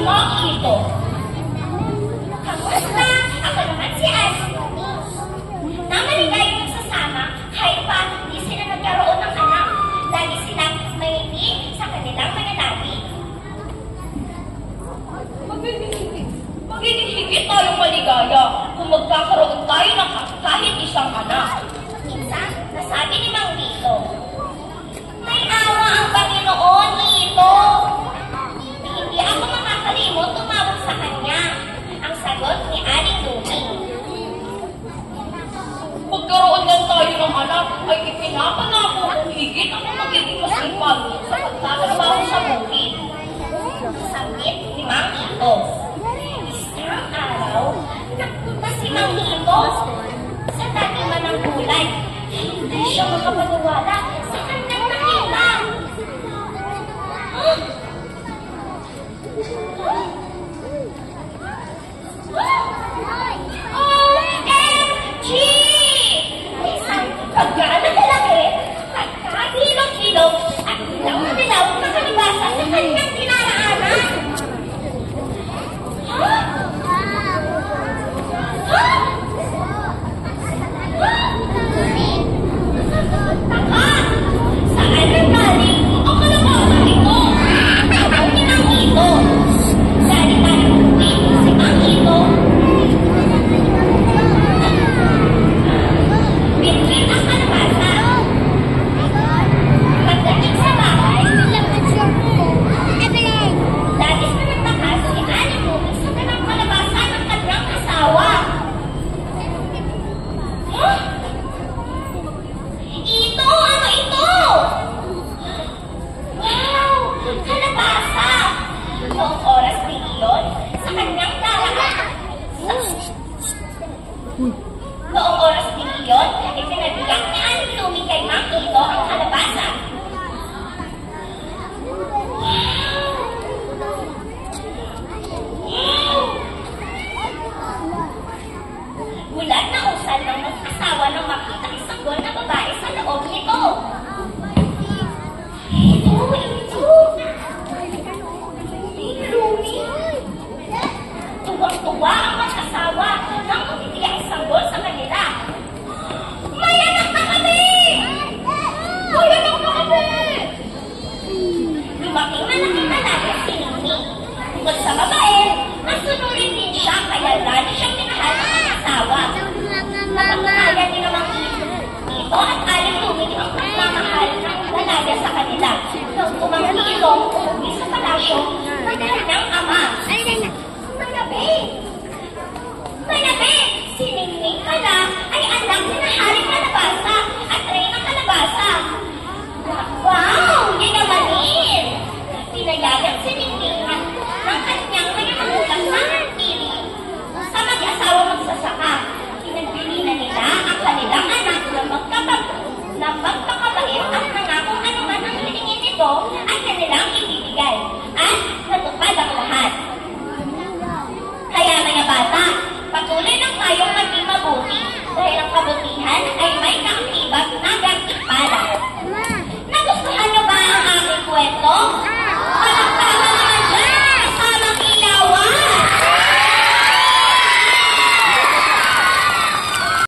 mo ito. Kamusta? Ako naman si Aling Lumi. Namaligayang nagsasama kahit pa hindi sila nagkaroon ng anak. Lagi silang mahilig sa kanilang mga nabi. Magiging higit tayong maligaya kung magkakaroon tayo ng kahit isang anak. Minsan, nasabi ni Mang Lito, may awa ang Panginoon dito. Hindi ako makakalimot tumawag sa kanya. Ang sagot ni Aling Lumi. Magkaroon lang tayo ng anak ay ipinapangako kung higit ako magiging masipag sa pagtatrabaho sa bukid. Sabi ni Mang Lito. Isang araw, nagpunta si Mang Lito sa taniman ng gulay. Hindi siya makapaniwala sa kanyang nakita. OMG! Isang pagkaan na lalaki, pagkahilog-hilog at dilaw-dilaw na kalibasa sa kanyang dinaraanan. Taka! Saan ang galing ang kalabasang ito? Sabaw ni Mang Lito. Dali-dali dito si Mang Lito. Bitbit ang kalabasa. Pagdating sa bahay, labis na nagtaka si Aling Lumi sa dalang kalabasa ng kanyang asawa. Huh? Ito! Ano ito? Wow! Kalabasa! Noong oras din iyon, sa kanyang daraan. Noong oras din iyon, ipinabiyak ni Aling Lumi kay Mang Lito ang kalabasa. Gulat na usal ng mag-asawa nang makita ang sanggol na babae sa loob nito. Ito! Lumi! Tuwang-tuwa ang mag-asawa nang tumitiyak ang sanggol sa kanila. May anak na kami! May anak na kami! Lumaking na nakitalaga si Nini. Tungkol sa babae, nasunurin din siya kaya lalo siyang minahal ng mag-asawa. Napakahalaga din naman ito at Aling Lumi ang pagmamahal ng dalaga sa kanila. Nang tumanggi itong umuwi sa palasyo ng kanyang ama. Manabi! Manabi! Si Ningning pala ay anak ni Haring Kalabasa.